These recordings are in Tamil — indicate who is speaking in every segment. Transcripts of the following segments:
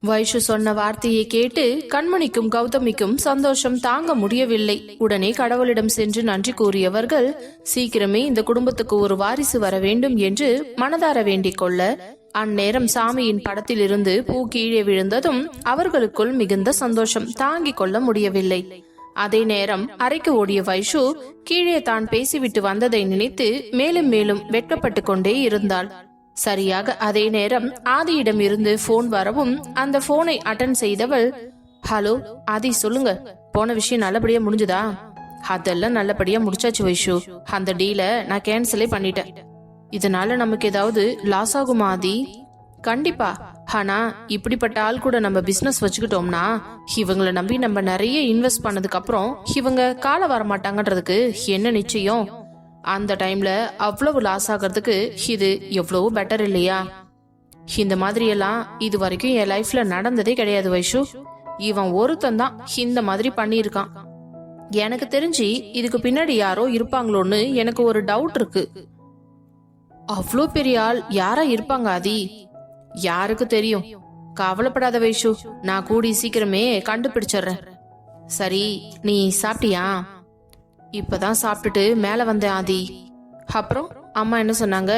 Speaker 1: வைஷு சொன்ன வார்த்தையை கேட்டு கண்மணிக்கும் கௌதமிக்கும் சந்தோஷம் தாங்க முடியவில்லை. உடனே கடவுளிடம் சென்று நன்றி கூறியவர்கள் சீக்கிரமே இந்த குடும்பத்துக்கு ஒரு வாரிசு வர வேண்டும் என்று மனதார வேண்டிக் கொள்ள, அந்நேரம் சாமியின் படத்தில் இருந்து பூ கீழே விழுந்ததும் அவர்களுக்குள் மிகுந்த சந்தோஷம் தாங்கிக் கொள்ள முடியவில்லை. அதே நேரம் அறைக்கு ஓடிய வைஷு கீழே தான் பேசிவிட்டு வந்ததை நினைத்து மேலும் மேலும் வெட்கப்பட்டு கொண்டே இருந்தாள். சரியாக அதே நேரம் ஆதியிடம் இருந்து போன் வரவும் அந்த போனை அட்டன் செய்தவள், ஹலோ ஆதி, சொல்லுங்க, போன விஷயம் நல்லபடியா முடிஞ்சுதா? அதெல்லாம் நல்லபடியா முடிச்சாச்சு வைஷு. அந்த டீல நான் கேன்சலே பண்ணிட்டேன். இதனால நமக்கு ஏதாவது லாஸ் ஆகுமா ஆதி? கண்டிப்பா. ஆனா இப்படிப்பட்ட ஆள் கூட நம்ம பிசினஸ் வச்சுக்கிட்டோம்னா இவங்களை நம்பி நம்ம நிறைய இன்வெஸ்ட் பண்ணதுக்கு அப்புறம் இவங்க கால வர மாட்டாங்கன்றதுக்கு என்ன நிச்சயம்? அந்த டைம்ல அவ்வளவு லாஸ் ஆகிறதுக்கு இது எவ்வளவு பெட்டர் இல்லையா? இந்த மாதிரி எல்லாம் இது வரைக்கும் என் லைஃப்ல நடந்ததே கிடையாது வைஷு. இவன் ஒருத்தன் தான் இந்த மாதிரி பண்ணியிருக்கான். எனக்கு தெரிஞ்சு இதுக்கு பின்னாடி யாரோ இருப்பாங்களோன்னு எனக்கு ஒரு டவுட் இருக்கு. அவ்வளோ பெரிய ஆள் யாரா இருப்பாங்க ஆதி? யாருக்கு தெரியும்? கவலைப்படாத வைஷு, நான் கூடி சீக்கிரமே கண்டுபிடிச்சிடுறேன். சரி, நீ சாப்பிட்டியா? இப்பதான் சாப்பிட்டுட்டு மேல வந்தேன் ஆதி. அப்புறம் அம்மா என்ன சொன்னாங்க?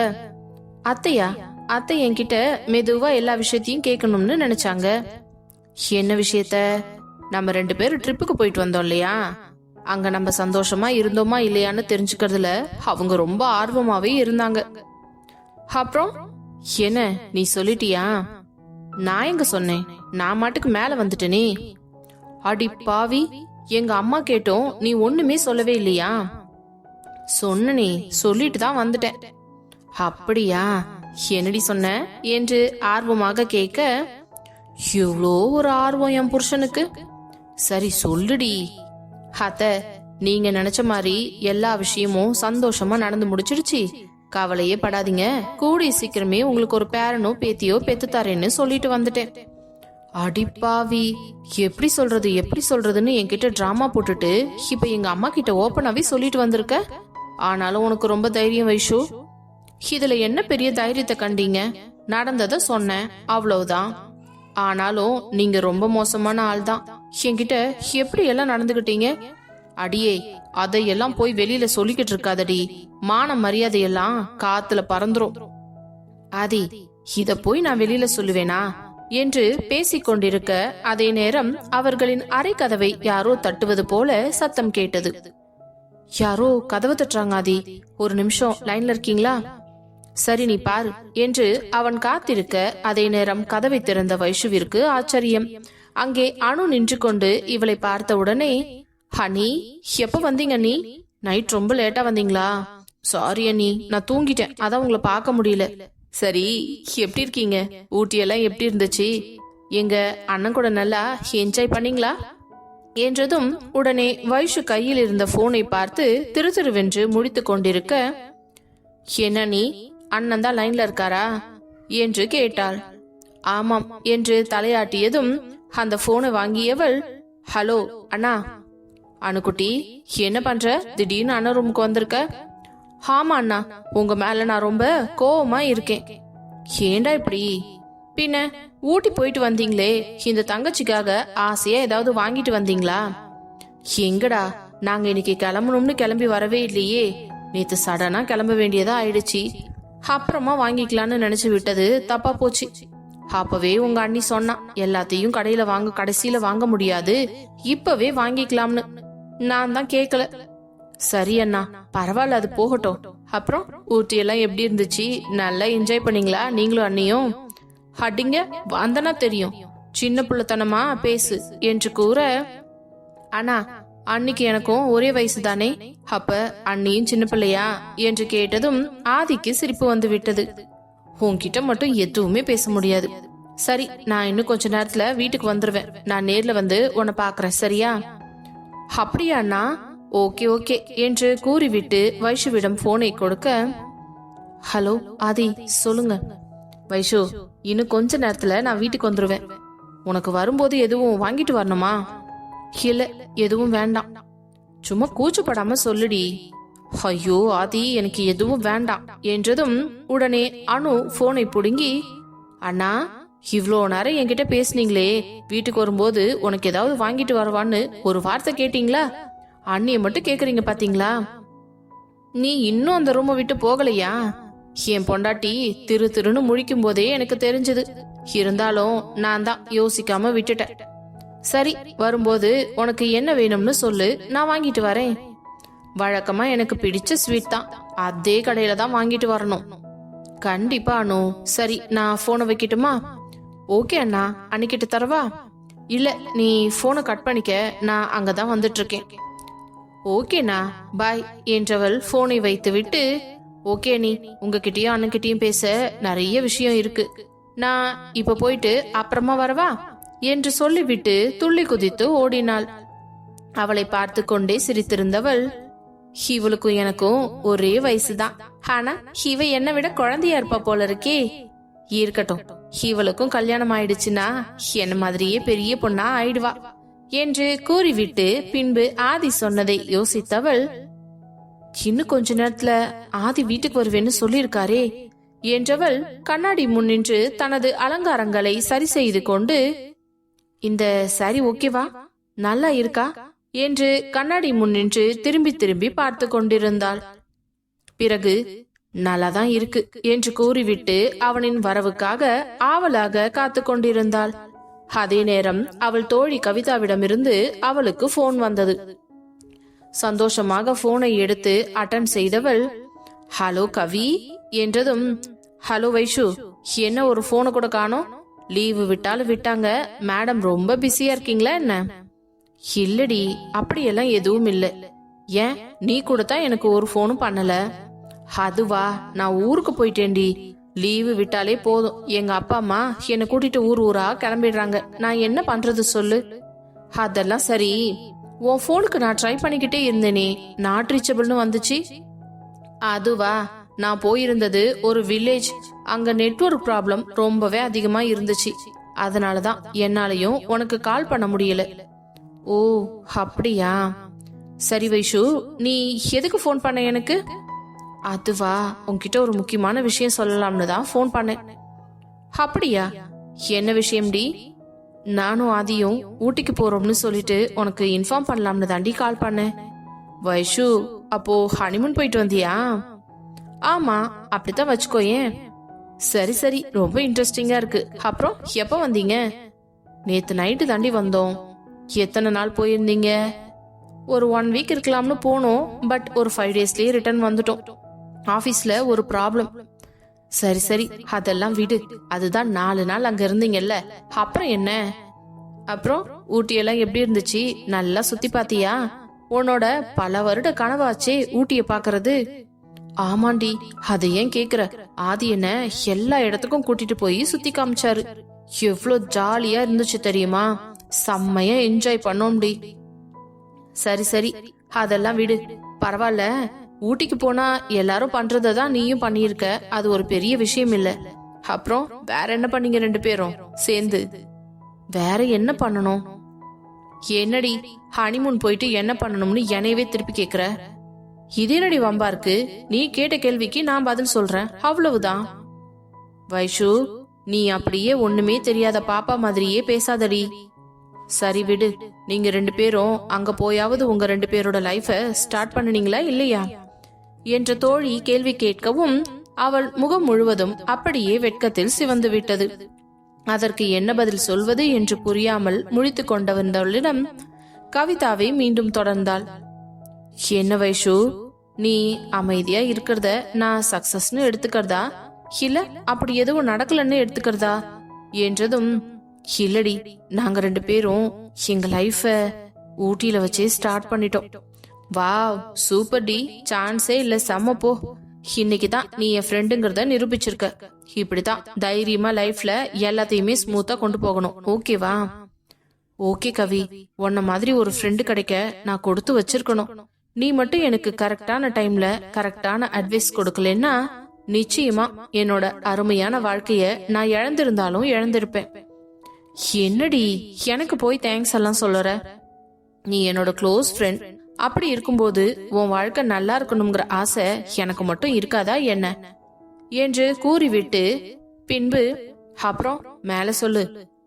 Speaker 1: அத்தையா? அத்தை என்கிட்ட மெதுவா எல்லா விஷயத்தையும் கேட்கணும்னு நினைச்சாங்க. என்ன விஷயத்த? நம்ம 2 பேரும் ட்ரிப்புக்கு போயிட்டு வந்தோம் இல்லையா, அங்க நம்ம சந்தோஷமா இருந்தோமா இல்லையான்னு தெரிஞ்சுக்கிறதுல அவங்க ரொம்ப ஆர்வமாவே இருந்தாங்க. அப்புறம் என்ன, நீ சொல்லிட்டியா? நான் எங்க சொன்னேன், நான் மாட்டுக்கு மேல வந்துட்டேனே. அடி பாவி, எங்க அம்மா கேட்டோம் நீ ஒண்ணுமே சொல்லவே இல்லையா? சொன்னனே, சொல்லிட்டு தான் வந்துட்டேன். அப்படியா, என்னடி சொன்ன என்று ஆர்வமாக கேட்க, எவ்வளோ ஒரு ஆர்வம் என் புருஷனுக்கு. சரி சொல்லுடி. அத்த, நீங்க நினைச்ச மாதிரி எல்லா விஷயமும் சந்தோஷமா நடந்து முடிச்சிடுச்சு. கவலையே படாதீங்க, கூடிய சீக்கிரமே உங்களுக்கு ஒரு பேரனோ பேத்தியோ பெத்து தரேன்னு சொல்லிட்டு வந்துட்டேன். அடிப்பாவி, எப்படி சொல்றதுன்னு என்கிட்ட டிராமா போட்டுட்டு இப்ப எங்க அம்மா கிட்ட ஓப்பனாவே சொல்லிட்டு வந்திருக்க. ஆனாலும் உனக்கு ரொம்ப தைரியம் வைஷு. இதுல என்ன பெரிய தைரியத்தை கண்டீங்க? நடந்தத சொன்னேன், அவ்வளவுதான். ஆனாலும் நீங்க ரொம்ப மோசமான ஆள் தான். என்கிட்ட எப்படி எல்லாம் நடந்துகிட்டீங்க? அடியே, அதையெல்லாம் போய் வெளியில சொல்லிக்கிட்டு இருக்காதடி. மான மரியாதையெல்லாம் காத்துல பறந்துரும். ஆதி, இத போய் நான் வெளியில சொல்லுவேனா என்று பேசிக்கொண்டிருக்க அதே நேரம் அவர்களின் அறை கதவை யாரோ தட்டுவது போல சத்தம் கேட்டது. யாரோ கதவை தட்டுறாங்க ஆதி, ஒரு நிமிஷம் லைன்ல இருக்கீங்களா? சரி நீ பாரு என்று அவன் காத்திருக்க அதே நேரம் கதவை திறந்த வைஷுவிற்கு ஆச்சரியம். அங்கே அனு நின்று கொண்டு இவளை பார்த்த உடனே, ஹனி, எப்ப வந்தீங்க நீ? நைட் ரொம்ப லேட்டா வந்தீங்களா? சாரி அண்ணி, நான் தூங்கிட்டேன், அதான் உங்களை பார்க்க முடியல. சரி, எப்படி இருக்கீங்க? ஊட்டியெல்லாம் எப்படி இருந்துச்சு? எங்க அண்ணன் கூட நல்லா என்ஜாய் பண்ணீங்களா என்றதும் உடனே வைஷு கையில் இருந்த போனை பார்த்து திருதிருவென்று முடித்து கொண்டிருக்க, என்ன நீ, அண்ணன் தான் லைன்ல இருக்காரா என்று கேட்டாள். ஆமாம் என்று தலையாட்டியதும் அந்த போனை வாங்கியவள், ஹலோ அண்ணா. அணுக்குட்டி, என்ன பண்ற? திடீர்னு அண்ணன் ரூமுக்கு வந்திருக்க? ஆமா அண்ணா, உங்க மேல நான் ரொம்ப கோவமா இருக்கேன். ஏண்டா இப்படி? பின்ன ஊட்டி போயிட்டு வந்தீங்களே, இந்த தங்கச்சிக்காக ஆசையா ஏதாவது வாங்கிட்டு வந்தீங்களா? எங்கடா, நாங்க இன்னைக்கு கிளம்பணும்னு கிளம்பி வரவே இல்லையே. நேத்து சடனா கிளம்ப வேண்டியதா ஆயிடுச்சு. அப்புறமா வாங்கிக்கலான்னு நினைச்சு விட்டது தப்பா போச்சு. அப்பவே உங்க அண்ணி சொன்னா எல்லாத்தையும் கடையில வாங்க, கடைசியில வாங்க முடியாது, இப்பவே வாங்கிக்கலாம்னு. நான் தான் கேக்கல. சரி அண்ணா, பரவாயில்ல, அது போகட்டும். அப்புறம் ஊட்டி எல்லாம் எப்படி இருந்துச்சு? நல்லா என்ஜாய் பண்ணீங்களா நீங்களும் அண்ணியும்? அடிங்க, வந்தனா தெரியும், சின்ன பிள்ளைத்தனமா பேசு என்று கூற, அண்ணா அன்னிக்கு எனக்கும் ஒரே வயசு தானே, அப்ப அண்ணியும் சின்ன பிள்ளையா என்று கேட்டதும் ஆதிக்கு சிரிப்பு வந்து விட்டது. உன்கிட்ட மட்டும் எதுவுமே பேச முடியாது. சரி, நான் இன்னும் கொஞ்ச நேரத்துல வீட்டுக்கு வந்துருவேன். நான் நேர்ல வந்து உன்னை பாக்குறேன், சரியா? அப்படியா அண்ணா? ஓகே ஓகே என்று கூறிவிட்டு வைஷுவிடம் போனை கொடுக்க, ஹலோ ஆதி, சொல்லுங்க. வைஷு, இன்னும் கொஞ்ச நேரத்துல நான் வீட்டுக்கு வந்துருவேன். உனக்கு வரும்போது எதுவும் வாங்கிட்டு வரணுமா? இல்ல, எதுவும் வேண்டாம். சும்மா கூச்சப்படாம சொல்லுடி. ஐயோ ஆதி, எனக்கு எதுவும் வேண்டாம் என்றதும் உடனே அனு போனை புடுங்கி, அண்ணா இவ்ளோ நேரம் என்கிட்ட பேசுனீங்களே, வீட்டுக்கு வரும்போது உனக்கு ஏதாவது வாங்கிட்டு வரவான்னு ஒரு வார்த்தை கேட்டீங்களா? அண்ணிய மட்டும் கேக்குறீங்க பாத்தீங்களா? நீ இன்னும் அந்த ரூமை விட்டு போகலையா? என் பொண்டாட்டி திரு திருன்னு முழிக்கும் போதே எனக்கு தெரிஞ்சது. இருந்தாலும் நான் தான் யோசிக்காம விட்டுட்டேன். சரி, வரும்போது உனக்கு என்ன வேணும்னு சொல்லு, நான் வாங்கிட்டு வரேன். வழக்கமா எனக்கு பிடிச்ச ஸ்வீட் தான், அதே கடையில தான் வாங்கிட்டு வரணும். கண்டிப்பா அனு. சரி, நான் போனை வைக்கட்டுமா? ஓகே அண்ணா, அன்னிக்கிட்டு தரவா? இல்ல, நீ போனை கட் பண்ணிக்க, நான் அங்கதான் வந்துட்டு இருக்கேன். ஓகேண்ணா, பாய் என்றவள் போனை வைத்து விட்டு, ஓகே நீ, உங்ககிட்டயும் அண்ணன்கிட்டயும் பேச நிறைய விஷயம் இருக்கு, நான் இப்ப போயிட்டு அப்புறமா வரவா என்று சொல்லிவிட்டு துள்ளி குதித்து ஓடினாள். அவளை பார்த்து கொண்டே சிரித்திருந்தவள், இவளுக்கும் எனக்கும் ஒரே வயசுதான், ஆனா இவ என்னை விட குழந்தையா இருப்பா போல இருக்கே. இருக்கட்டும், இவளுக்கும் கல்யாணம் ஆயிடுச்சுன்னா என்ன மாதிரியே பெரிய பொண்ணா ஆயிடுவா என்று கூறிவிட்டு பின்பு ஆதி சொன்னதை யோசித்தவள், இன்னும் கொஞ்ச நேரத்துல ஆதி வீட்டுக்கு வருவேன்னு சொல்லியிருக்காரே என்றவள் கண்ணாடி முன்னின்று தனது அலங்காரங்களை சரி செய்து கொண்டு, இந்த சாரி ஓகேவா, நல்லா இருக்கா என்று கண்ணாடி முன்னின்று திரும்பி திரும்பி பார்த்து கொண்டிருந்தாள். பிறகு நல்லாதான் இருக்கு என்று கூறிவிட்டு அவனின் வரவுக்காக ஆவலாக காத்து கொண்டிருந்தாள். அதே நேரம் அவள் தோழி கவிதாவிடமிருந்து அவளுக்கு போன் வந்தது. சந்தோஷமாக போனை எடுத்து அட்டன் செய்தவள், ஹலோ கவி என்றதும், ஹலோ வைஷு, என்ன ஒரு போனை கூட காணோம்? லீவு விட்டாலும் விட்டாங்க, மேடம் ரொம்ப பிஸியா இருக்கீங்களா என்ன? இல்லடி, அப்படியெல்லாம் எதுவும் இல்ல. ஏன், நீ கூட தான் எனக்கு ஒரு போனும் பண்ணல. அதுவா, நான் ஊருக்கு போயிட்டேன்டி. லீவு விட்டாலே போதும், எங்க அப்பா அம்மா என்னை கூட்டிட்டு ஊர் ஊரா கிளம்பிடுறாங்க. நான் என்ன பண்றது சொல்லு? அதெல்லாம் சரி, உன் போனுக்கு நான் ட்ரை பண்ணிக்கிட்டே இருந்தேனே, நாட் ரீச்சபிள்னு வந்துச்சு. அதுவா, நான் போயிருந்தது ஒரு வில்லேஜ், அங்க நெட்வொர்க் ப்ராப்ளம் ரொம்பவே அதிகமா இருந்துச்சு. அதனாலதான் என்னாலையும் உனக்கு கால் பண்ண முடியல. ஓ அப்படியா, சரி வைஷு, நீ எதுக்கு போன் பண்ண எனக்கு? அதுவா, உன்கிட்ட ஒரு முக்கியமான விஷயம் சொல்லலாம்னு தான் போன் பண்ணேன். அப்படியா, என்ன விஷயம்டி? நானும் ஆதியும் ஊட்டிக்கு போறோம்னு சொல்லிட்டு உனக்கு இன்ஃபார்ம் பண்ணலாம்னு தாண்டி கால் பண்ணேன். வைஷு, அப்போ ஹனிமூன் போயிட்டு வந்தியா? ஆமா, அப்படித்தான் வச்சுக்கோயேன். சரி சரி, ரொம்ப இன்ட்ரெஸ்டிங்கா இருக்கு. அப்புறம் எப்ப வந்தீங்க? நேத்து நைட்டு தாண்டி வந்தோம். எத்தனை நாள் போயிருந்தீங்க? ஒரு 1 வீக் இருக்கலாம்னு போனோம், பட் ஒரு 5 டேஸ்லயே ரிட்டர்ன் வந்துட்டோம். ஆபீஸ்ல ஒரு ப்ராப்ளம். சரி சரி, அதெல்லாம் விடு. அதுதான் 4 நாள் அங்க இருந்தீங்கல்ல, அப்புறம் என்ன? அப்புறம் ஊட்டியெல்லாம் எப்படி இருந்துச்சு? நல்லா சுத்தி பாத்தியா? உன்னோட பல வருட கனவாச்சே ஊட்டிய பாக்குறது. ஆமாண்டி, அதை ஏன் கேக்குற? ஆதி என்ன எல்லா இடத்துக்கும் கூட்டிட்டு போய் சுத்தி காமிச்சாரு. எவ்வளவு ஜாலியா இருந்துச்சு தெரியுமா? செம்மையா என்ஜாய் பண்ணோம்டி. சரி சரி, அதெல்லாம் விடு, பரவாயில்ல. ஊட்டிக்கு போனா எல்லாரும் பண்றதான் நீயும் பண்ணியிருக்க, அது ஒரு பெரிய விஷயம் இல்ல. அப்புறம் வேற என்ன பண்ணீங்க 2 பேரும் சேர்ந்து? வேற என்ன பண்ணணும்? என்னடி, ஹனிமூன் போயிட்டு என்ன பண்ணணும்னு என்னையவே திருப்பி கேக்குற? இதேனடி வம்பா இருக்கு? நீ கேட்ட கேள்விக்கு நான் பதில் சொல்றேன், அவ்வளவுதான். வைஷு, நீ அப்படியே ஒண்ணுமே தெரியாத பாப்பா மாதிரியே பேசாதடி. சரி விடு, நீங்க 2 பேரும் அங்க போயாவது உங்க 2 பேரோட லைஃப ஸ்டார்ட் பண்ணனீங்களா இல்லையா என்ற தோழி கேள்வி கேட்கவும் அவள் முகம் முழுவதும் அப்படியே வெட்கத்தில் சிவந்து விட்டது. அதற்கு என்ன பதில் சொல்வது என்று புரியாமல் முழித்து கொண்டவளிடம் கவிதாவை மீண்டும் தொடர்ந்தாள். என்ன வைஷு, நீ அமைதியா இருக்கிறத நான் சக்சஸ்னு எடுத்துக்கிறதா, இல்ல அப்படி எதுவும் நடக்கலன்னு எடுத்துக்கிறதா என்றதும், இல்லடி, நாங்க 2 பேரும் எங்க லைஃப ஊட்டியில வச்சே ஸ்டார்ட் பண்ணிட்டோம். வாவ், சூப்பர் டி, சான்ஸே இல்ல, செம்ம போ. இன்னைக்குதான் நீ என் ஃப்ரெண்டுங்கிறத நிரூபிச்சிருக்க. இப்படிதான் தைரியமா லைஃப்ல எல்லாத்தையுமே ஸ்மூத்தா கொண்டு போகணும், ஓகேவா? ஓகே கவி, உன்ன மாதிரி ஒரு ஃப்ரெண்டு கிடைக்க நான் கொடுத்து வச்சிருக்கணும். நீ மட்டும் எனக்கு கரெக்டான டைம்ல கரெக்டான அட்வைஸ் கொடுக்கலன்னா நிச்சயமா என்னோட அருமையான வாழ்க்கைய நான் இழந்திருந்தாலும் இழந்திருப்பேன். என்னடி எனக்கு போய் தேங்க்ஸ் எல்லாம் சொல்லுற? நீ என்னோட க்ளோஸ் ஃப்ரெண்ட். அப்படி இருக்கும்போது உன் வாழ்க்கை நல்லா இருக்கணுங்கிற ஆசை எனக்கு மட்டும் இருக்காதா என்ன என்று கூறிவிட்டு பின்பு, அப்புறம் மேல சொல்லு.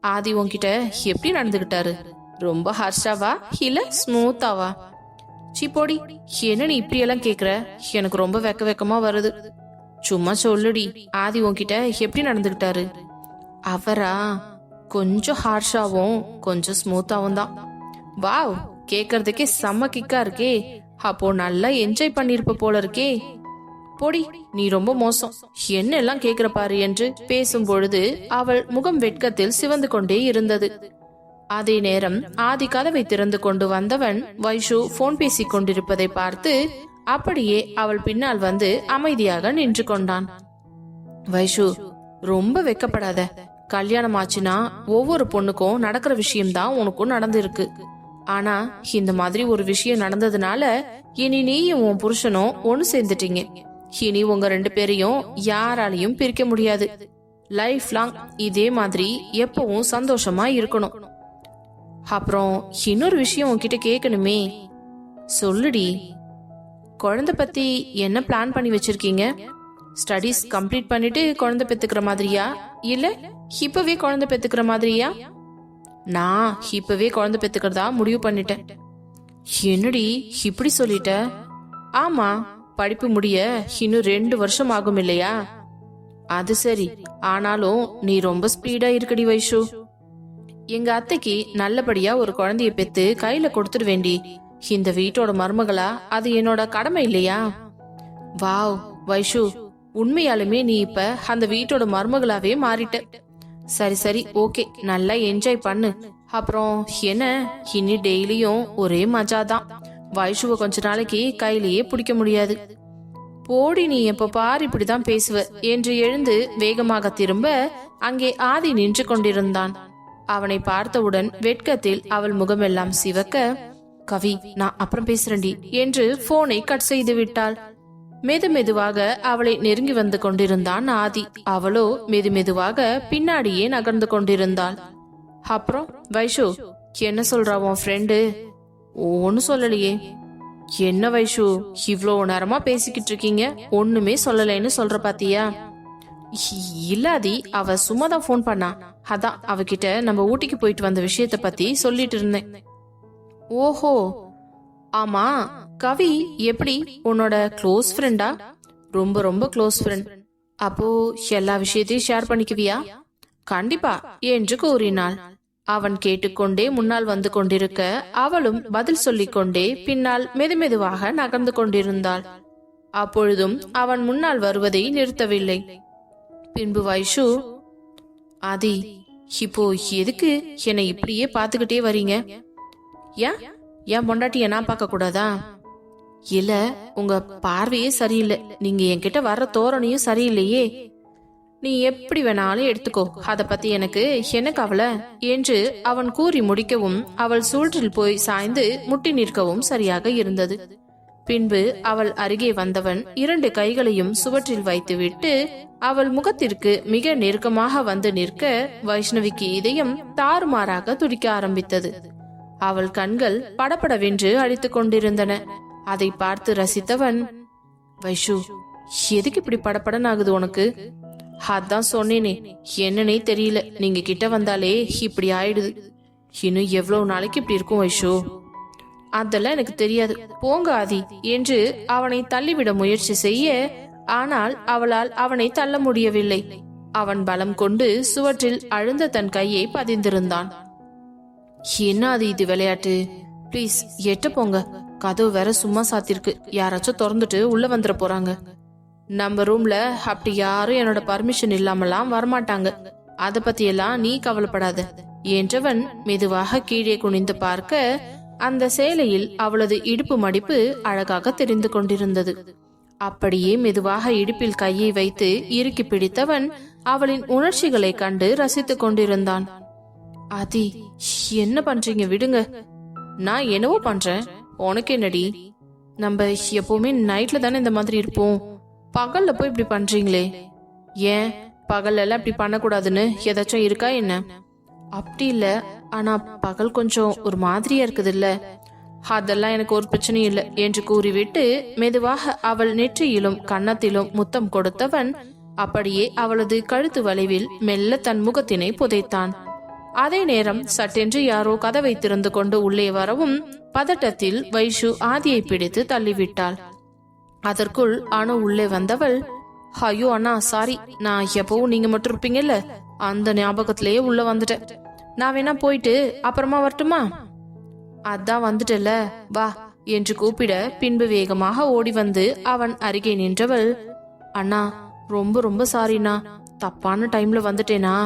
Speaker 1: ஆதி உன்கிட்ட எப்படி நடந்துகிட்டாரு? ரொம்ப ஹர்ஷாவா இல்ல ஸ்மூத்தாவா? சிப்போடி, என்ன நீ இப்படி எல்லாம் கேக்குற? எனக்கு ரொம்ப வெக்கமா வருது. சும்மா சொல்லுடி, ஆதி உன்கிட்ட எப்படி நடந்துகிட்டாரு? அவரா கொஞ்சம் ஹார்ஷாவும் கொஞ்சம் ஸ்மூத்தாவும் தான். வாவ், கேக்குறதுக்கே செம்ம கிக்கா இருக்கே. அப்போ நல்லா என்ஜாய் பண்ணிருப்ப போல இருக்கே. போடி, நீ ரொம்ப மோசம், என்ன எல்லாம் கேக்குற பாரு என்று பேசும் பொழுது அவள் முகம் வெட்கத்தில் சிவந்து கொண்டே இருந்தது. அதே நேரம் ஆதி கதவை திறந்து கொண்டு வந்தவன் வைஷு போன் பேசிக் கொண்டிருப்பதை பார்த்து அப்படியே அவள் பின்னால் வந்து அமைதியாக நின்று கொண்டான். வைஷு, ரொம்ப வெக்கப்படாத. கல்யாணம் ஆச்சுன்னா ஒவ்வொரு பொண்ணுக்கும் நடக்கிற விஷயம்தான் உனக்கும் நடந்திருக்கு. ஆனா இந்த மாதிரி ஒரு விஷயம் நடந்ததுனால இனி நீயும் உன் புருஷனும் ஒன்னு சேர்ந்துட்டீங்க. இனி உங்க 2 பேரையும் யாராலையும் பிரிக்க முடியாது. லைஃப் லாங் இதே மாதிரி எப்பவும் சந்தோஷமா இருக்கணும். அப்புறம் இன்னொரு விஷயம் உன்கிட்ட கேட்கணுமே. சொல்லுடி. குழந்தை பத்தி என்ன பிளான் பண்ணி வச்சிருக்கீங்க? ஸ்டடீஸ் கம்ப்ளீட் பண்ணிட்டு குழந்தை பெத்துக்கிற மாதிரியா இல்ல இப்பவே குழந்தை பெத்துக்கிற மாதிரியா? நான் இப்பவே குழந்தை பெத்துக்கிறதா முடிவு பண்ணிட்டேன். என்னடி இப்படி சொல்லிட்ட? ஆமா, படிப்பு முடிய இன்னும் 2 வருஷம் ஆகும் இல்லையா? அது சரி, ஆனாலும் நீ ரொம்ப ஸ்பீடா இருக்கடி வைஷு. எங்க அத்தைக்கு நல்லபடியா ஒரு குழந்தைய பெத்து கையில கொடுத்துட வேண்டி. இந்த வீட்டோட மருமகளா அது என்னோட கடமை இல்லையா? வாவ் வைஷு, உண்மையாலுமே நீ இப்ப அந்த வீட்டோட மருமகளாவே மாறிட்ட. சரி சரி, ஓகே, நல்லா என்ஜாய் பண்ணு. அப்புறம் என்ன, இனி டெய்லியும் ஒரே மஜாதான். வைஷுவ கொஞ்ச நாளைக்கு கையிலேயே பிடிக்க முடியாது. போடி, நீ எப்ப பாரு இப்படிதான் பேசுவ என்று எழுந்து வேகமாக திரும்ப அங்கே ஆதி நின்று கொண்டிருந்தான். அவனை பார்த்தவுடன் வெட்கத்தில் அவள் முகமெல்லாம் சிவக்க, கவி, நான் அப்புறம் பேசுறேன்டி என்று போனை கட் செய்து விட்டாள். மெதுவாக அவளை நெருங்கி வந்து கொண்டிருந்தான் ஆதி. அவளோ மெதுவாக பின்னாடியே நகர்ந்து கொண்டிருந்தாள். அப்புறம் வைஷு, என்ன சொல்றா உன் ஃப்ரெண்டு? ஒன்னு சொல்லலையே. என்ன வைஷு, இவ்ளோ நேரமா பேசிக்கிட்டு இருக்கீங்க, ஒண்ணுமே சொல்லலைன்னு சொல்ற பாத்தியா? இல்லாதி, அவ சும்மாதான் போன் பண்ணா. அதான் அவகிட்ட நம்ம ஊட்டிக்கு போயிட்டு வந்த விஷயத்த பத்தி சொல்லிட்டு இருந்தேன். ஓஹோ, ஆமா. கவி எப்படி உன்னோட க்ளோஸ் ஃப்ரெண்டா? ரொம்ப ரொம்ப க்ளோஸ் ஃப்ரெண்ட். அப்போ எல்லா விஷயத்தையும் ஷேர் பண்ணிக்குவியா? கண்டிப்பா என்று கூறினாள். அவன் கேட்டுக்கொண்டே முன்னால் வந்து கொண்டிருக்க அவளும் பதில் சொல்லிக் கொண்டே பின்னால் மெதுவாக நகர்ந்து கொண்டிருந்தாள். அப்பொழுதும் அவன் முன்னால் வருவதை நிறுத்தவில்லை. பின்பு வைஷு, ஆதி, இப்போ எதுக்கு என்னை இப்படியே பாத்துக்கிட்டே வரீங்க? ஏன் பொண்டாட்டிய நான் பார்க்க கூடாதா? இல்ல, உங்க பார்வையே சரியில்லை. நீங்க என்கிட்ட வர்ற தோரணையும் சரியில்லையே. நீ எப்படி வேணாலும் எடுத்துக்கோ, அத பத்தி எனக்கு என்ன கவலை என்று அவன் கூறி முடிக்கவும் அவள் சூழலில் போய் சாய்ந்து முட்டி நிற்கவும் சரியாக இருந்தது. பின்பு அவள் அருகே வந்தவன் 2 கைகளையும் சுவற்றில் வைத்துவிட்டு அவள் முகத்திற்கு மிக நெருக்கமாக வந்து நிற்க வைஷ்ணவிக்கு இதயம் தாறுமாறாக துடிக்க ஆரம்பித்தது. அவள் கண்கள் படபடவென்று அடித்துக் கொண்டிருந்தன. அதை பார்த்து ரசித்தவன், வைஷு, எதுக்கு இப்படி படபடன் ஆகுது உனக்கு? அதான் சொன்னேனே, என்னன்னே தெரியல, நீங்க கிட்ட வந்தாலே இப்படி ஆயிடுது. இன்னும் எவ்வளவு நாளைக்கு இப்படி இருக்கும் வைஷு? அதெல்லாம் எனக்கு தெரியாது, போங்க ஆதி என்று அவனை தள்ளிவிட முயற்சி செய்ய, ஆனால் அவளால் அவனை தள்ள முடியவில்லை. அவன் பலம் கொண்டு சுவற்றில் அழுந்த தன் கையை பதிந்திருந்தான். என்ன அது இது விளையாட்டு? பிளீஸ் எட்ட போங்க, கதவு வேற சும்மா சாத்திருக்கு, யாராச்சும் திறந்துட்டு உள்ள வந்துட போறாங்க. நம்ம ரூம்ல அப்படி யாரும் என்னோட பர்மிஷன் இல்லாமலாம் வரமாட்டாங்க, அத பத்தி எல்லாம் நீ கவலைப்படாத என்றவன் மெதுவாக கீழே குனிந்து பார்க்க அந்த சேலையில் அவளது இடுப்பு மடிப்பு அழகாக தெரிந்து கொண்டிருந்தது. அப்படியே மெதுவாக இடுப்பில் கையை வைத்து இறுக்கி பிடித்தவன் அவளின் உணர்ச்சிகளை கண்டு ரசித்துக் கொண்டிருந்தான். ஆதி, என்ன பண்றீங்க? விடுங்க. நான் என்னவோ பண்றேன், உனக்கு என்னடி? நம்ம எப்பவுமே நைட்ல தானே இந்த மாதிரி இருப்போம், பகல்ல போய் இப்படி பண்றீங்களே? ஏன் பகல்ல எல்லாம் இப்படி பண்ணக்கூடாதுன்னு ஏதாச்சும் இருக்கா என்ன? அப்படி இல்ல, ஆனா பகல் கொஞ்சம் ஒரு மாதிரியா இருக்குது இல்ல? அதெல்லாம் எனக்கு ஒரு பிரச்சனையும் இல்லை என்று கூறிவிட்டு மெதுவாக அவள் நெற்றியிலும் கன்னத்திலும் முத்தம் கொடுத்தவன் அப்படியே அவளது கழுத்து வளைவில் மெல்ல தன் முகத்தினை புதைத்தான். அதே நேரம் சட்டென்று யாரோ கதவை திறந்து கொண்டு உள்ளே வரவும் பதட்டத்தில் வைஷு ஆதியை பிடித்து தள்ளிவிட்டாள். அதற்குள் அனு உள்ளே வந்தவள், ஐயோ அண்ணா சாரி, நான் எப்பவும் நீங்க மட்டும் இருப்பீங்கல்ல, அந்த ஞாபகத்திலேயே உள்ள வந்துட்டேன். நான் வேணா போயிட்டு அப்புறமா வரட்டுமா? அதான் வந்துட்டல, வா என்று கூப்பிட பின்பு வேகமாக ஓடி வந்து அவன் அருகே நின்றவள், அண்ணா ரொம்ப ரொம்ப சாரிண்ணா, தப்பான டைம்ல வந்துட்டேனா?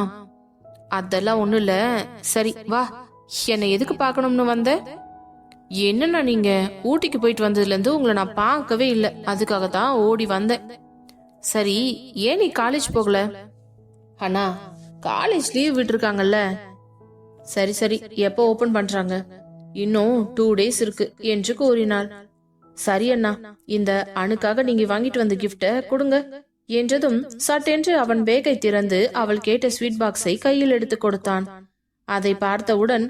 Speaker 1: அதெல்லாம் ஒண்ணு இல்ல, சரி வா. என்னை எதுக்கு பாக்கணும்னு வந்த? என்னன்னா நீங்க ஊட்டிக்கு போயிட்டு வந்ததுல இருந்து உங்களை நான் பார்க்கவே இல்லை, அதுக்காக தான் ஓடி வந்தேன். சரி ஏன் நீ காலேஜ் போகல? அண்ணா காலேஜ் லீவ் விட்டுருக்காங்கல்ல. சரி சரி, எப்போ ஓபன் பண்றாங்க? இன்னும் 2 days இருக்கு என்று கூறினாள். சரி அண்ணா, இந்த அணுக்காக நீங்க வாங்கிட்டு வந்த கிஃப்ட கொடுங்க என்றதும் சட்டென்று அவன் பேக்கை திறந்து அவள் கேட்ட ஸ்வீட் பாக்ஸை கையில் எடுத்து கொடுத்தான். அதை பார்த்தவுடன்,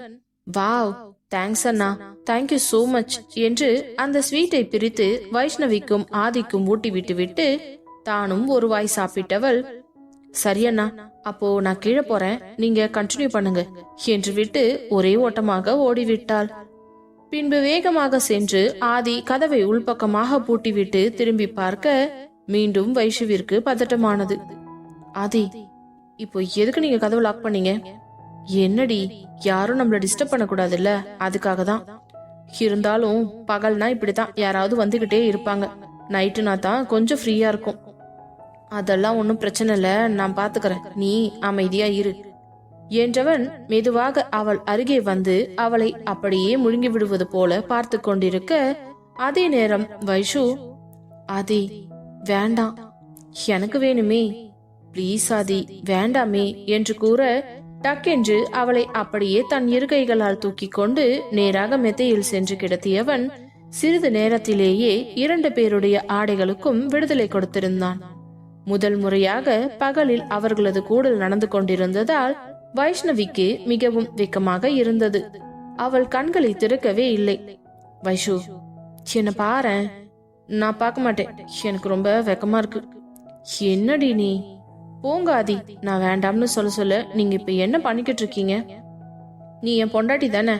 Speaker 1: வாவ் தேங்க்ஸ் அண்ணா, தேங்க்யூ சோ மச் என்று அந்த ஸ்வீட்டை பிரித்து வைஷ்ணவிக்கும் ஆதிக்கும் ஊட்டி விட்டு தானும் ஒரு வாய் சாப்பிட்டவள், சரியண்ணா அப்போ நான் கீழே போறேன், நீங்க கண்டினியூ பண்ணுங்க என்று விட்டு ஒரே ஓட்டமாக ஓடிவிட்டாள். பின்பு வேகமாக சென்று ஆதி கதவை உள்பக்கமாக பூட்டிவிட்டு திரும்பி பார்க்க மீண்டும் வைஷுவிற்கு பதட்டமானது. ஆதி, இப்போ எதுக்கு நீங்க கதவை லாக் பண்ணீங்க? என்னடி, யாரும் நம்மள டிஸ்டர்ப் பண்ண கூடாதுல்ல, அதுக்காக தான். இருந்தாலும் பகல்னா இப்படிதான், யாராவது வந்துகிட்டே இருப்பாங்க. நைட்டுனா தான் கொஞ்சம் ஃப்ரீயா இருக்கும். அதெல்லாம் ஒன்னும் பிரச்சனை இல்ல, நான் பாத்துக்கிறேன், நீ அமைதியா இரு என்றவன் மெதுவாக அவள் அருகே வந்து அவளை அப்படியே முழுங்கி விடுவது போல பார்த்து கொண்டிருக்க, அதே நேரம் வைஷு, ஆதி வேண்டாம், எனக்கு வேணுமே, பிளீஸ் ஆதி வேண்டாமே என்று கூற டக்கென்று அவளை அப்படியே தன் இருகைகளால் தூக்கி கொண்டு நேராக மெத்தையில் சென்று கிடத்தியவன் சிறிது நேரத்திலேயே 2 பேருடைய ஆடைகளுக்கும் விடுதலை கொடுத்திருந்தான். முதல் முறையாக பகலில் அவர்களது கூடல் நடந்து கொண்டிருந்ததால் வைஷ்ணவிக்கு மிகவும் வெக்கமாக இருந்தது. அவள் கண்களை திறக்கவே இல்லை. வைஷு, என்ன பாரேன். நான் பார்க்க மாட்டேன், எனக்கு ரொம்ப வெக்கமா இருக்கு. என்னடி நீ? போங்காதி, நான் வேண்டாம்னு சொல்ல நீங்க இப்ப என்ன பண்ணிக்கிட்டு இருக்கீங்க? நீ என் பொண்டாட்டி தானே,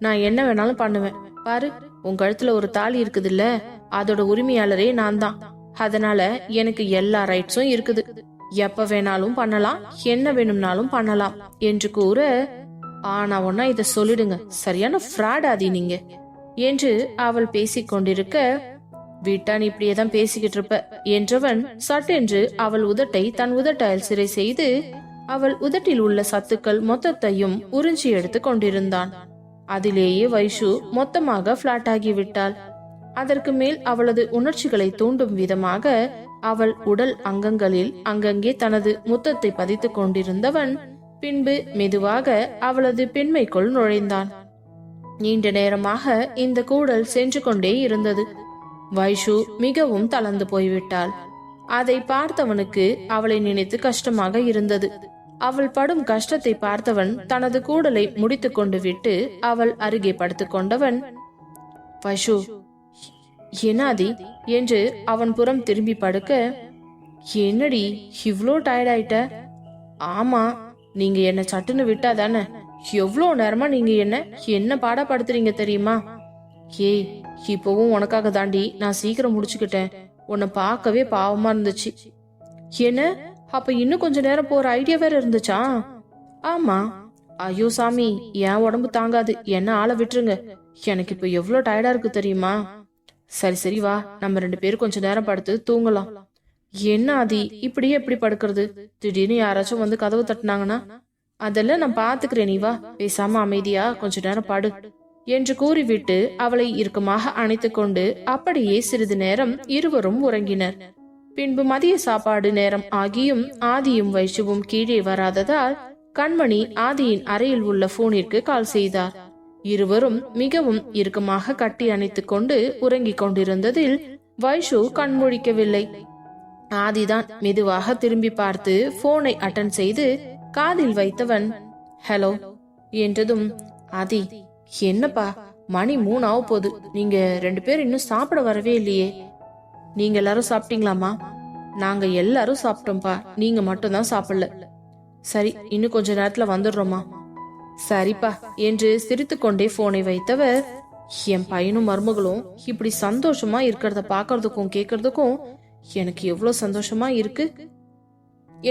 Speaker 1: நான் என்ன வேணாலும் பண்ணுவேன். பாரு, உன் கழுத்துல ஒரு தாலி இருக்குது இல்ல, அதோட உரிமையாளரே நான் தான். அதனால எனக்கு எல்லா ரைட்ஸும் இருக்குது. எப்ப வேணாலும் பண்ணலாம், என்ன வேணும்னாலும் பண்ணலாம் என்று கூற, ஆனா ஒன்னா இத சொல்லிடுங்க, சரியான ஃப்ராட் ஆதி நீங்க என்று அவள் பேசிக் கொண்டிருக்க, விட்டா நீ இப்படியேதான் பேசிக்கிட்டு இருப்ப என்றவன் சட்டென்று அவள் உதட்டை தன் உதட்டால் சிறை செய்து அவள் உதட்டில் உள்ள சத்துக்கள் மொத்தத்தையும் உறிஞ்சி எடுத்து கொண்டிருந்தான். அதிலேயே வைஷு மொத்தமாக பிளாட் ஆகிவிட்டாள். அதற்கு மேல் அவளது உணர்ச்சிகளை தூண்டும் விதமாக அவள் உடல் அங்கங்களில் அங்கங்கே தனது முத்தத்தை பதித்துக் கொண்டிருந்தவன் பின்பு மெதுவாக அவளது பெண்மைக்குள் நுழைந்தான். நீண்ட நேரமாக இந்த கூடல் சென்று கொண்டே இருந்தது. வைஷு மிகவும் தளர்ந்து போய்விட்டாள். அதை பார்த்தவனுக்கு அவளை நினைத்து கஷ்டமாக இருந்தது. அவள் படும் கஷ்டத்தை பார்த்தவன் தனது கூடலை முடித்து கொண்டு விட்டு அவள் அருகே படுத்துக் கொண்டவன், வைஷு என்னாதி என்று அவன் புறம் திரும்பி படுக்க, என்னடி இவ்ளோ டயர்ட் ஆயிட்ட? ஆமா, நீங்க என்ன சட்டுன்னு விட்டா தானே, எவ்வளோ நேரமா நீங்க என்ன பாடப்படுத்துறீங்க தெரியுமா? ஏய், இப்பவும் உனக்காக தாண்டி நான் சீக்கிரம் முடிச்சுக்கிட்டேன். உன்னை பார்க்கவே பாவமா இருந்துச்சு. என்ன, அப்ப இன்னும் கொஞ்ச நேரம் போற ஐடியா வேற இருந்துச்சா? ஆமா. ஐயோ சாமி, என் உடம்பு தாங்காது, என்ன ஆள விட்டுருங்க. எனக்கு இப்ப எவ்வளவு டயர்டா இருக்கு தெரியுமா? சரி சரி வா, நம்ம 2 பேரும் கொஞ்ச நேரம் படுத்து தூங்கலாம். என்ன ஆதி, இப்படியே எப்படி படுக்கிறது? திடீர்னு யாராச்சும் வந்து கதவு தட்டினாங்கன்னா? அதெல்லாம் நான் பாத்துக்கிறேன், நீ வா, பேசாம அமைதியா கொஞ்ச நேரம் படு என்று கூறிவிட்டு அவளை இறுக்கமாக அணைத்துக் கொண்டு அப்படியே சிறிது நேரம் இருவரும் உறங்கினர். பின்பு மதிய சாப்பாடு நேரம் ஆகியும் ஆதியும் வைஷுவும் கீழே வராததால் கண்மணி ஆதியின் அறையில் உள்ள போனிற்கு கால் செய்தார். இருவரும் மிகவும் இறுக்கமாக கட்டி அணைத்துக் கொண்டு உறங்கிக் கொண்டிருந்ததில் வைஷு கண்முழிக்கவில்லை. ஆதிதான் மெதுவாக திரும்பி பார்த்து போனை அட்டன் செய்து காதில் வைத்தவன், ஹலோ என்றதும், ஆதி என்னப்பா, மணி 3 ஆக போகுது, நீங்க 2 பேரும் இன்னும் சாப்பிட வரவே இல்லையே. நீங்க எல்லாரும் சாப்பிட்டீங்களாமா? நாங்க எல்லாரும் சாப்பிட்டோம்ப்பா, நீங்க மட்டும்தான் சாப்பிடல. சரி, இன்னும் கொஞ்ச நேரத்துல வந்துடுறோமா? சரிப்பா என்று சிரித்துக்கொண்டே போனை வைத்தவர், என் பையனும் மருமகளும் இப்படி சந்தோஷமா இருக்கிறத பாக்குறதுக்கும் கேக்குறதுக்கும் எனக்கு எவ்வளவு சந்தோஷமா இருக்கு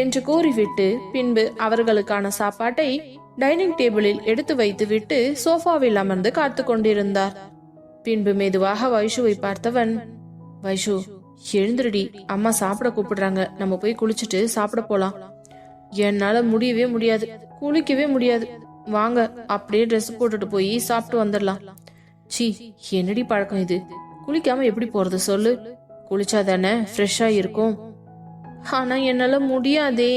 Speaker 1: என்று கூறிவிட்டு பின்பு அவர்களுக்கான சாப்பாட்டை டைனிங் டேபிளில் எடுத்து வைத்து விட்டு சோஃபாவில் அமர்ந்து காத்து கொண்டிருந்தார். பின்பு மெதுவாக வைஷுவை பார்த்தவன், வைஷு எழுந்துருடி, அம்மா சாப்பிட கூப்பிடுறாங்க, நம்ம போய் குளிச்சுட்டு சாப்பிட போலாம். என்னால முடியவே முடியாது, குளிக்கவே முடியாது, வாங்க அப்படியே ட்ரெஸ் போட்டுட்டு போய் சாப்பிட்டு வந்துடலாம். சி, என்னடி பழக்கம் இது, குளிக்காம எப்படி போறது சொல்லு, குளிச்சாதானே ஃப்ரெஷ்ஷா இருக்கும். ஆனா என்னால முடியாதே.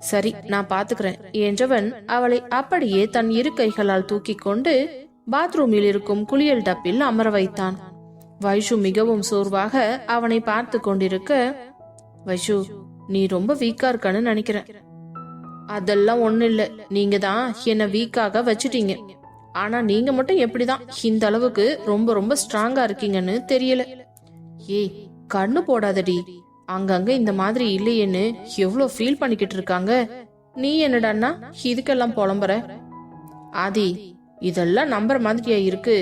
Speaker 1: சரி, நான் பாத்துக்கிறேன் என்றவன் அவளை அப்படியே தன் இரு கைகளால் தூக்கி கொண்டு பாத்ரூமில் இருக்கும் குளியல் டப்பில் அமர வைத்தான். வைஷு மிகவும் சோர்வாக அவனை பார்த்து கொண்டிருக்க, வைஷு நீ ரொம்ப வீக்கா இருக்கான்னு நினைக்கிறேன். அதெல்லாம் ஒண்ணு இல்ல, நீங்க தான் என்ன வீக்காக வச்சுட்டீங்க. ஆனா நீங்க மட்டும் எப்படிதான் இந்த அளவுக்கு ரொம்ப ரொம்ப ஸ்ட்ராங்கா இருக்கீங்கன்னு தெரியல. ஏய் கண்ணு போடாதடி, அங்கங்க இந்த மாதிரி இல்லையேன்னு எவ்வளவு ஃபீல் பண்ணிக்கிட்டு இருக்காங்க. நீ என்னடான்னா இதுக்கெல்லாம் புலம்புற? ஆதி, இதெல்லாம் நம்புற மாதிரியா இருக்கு?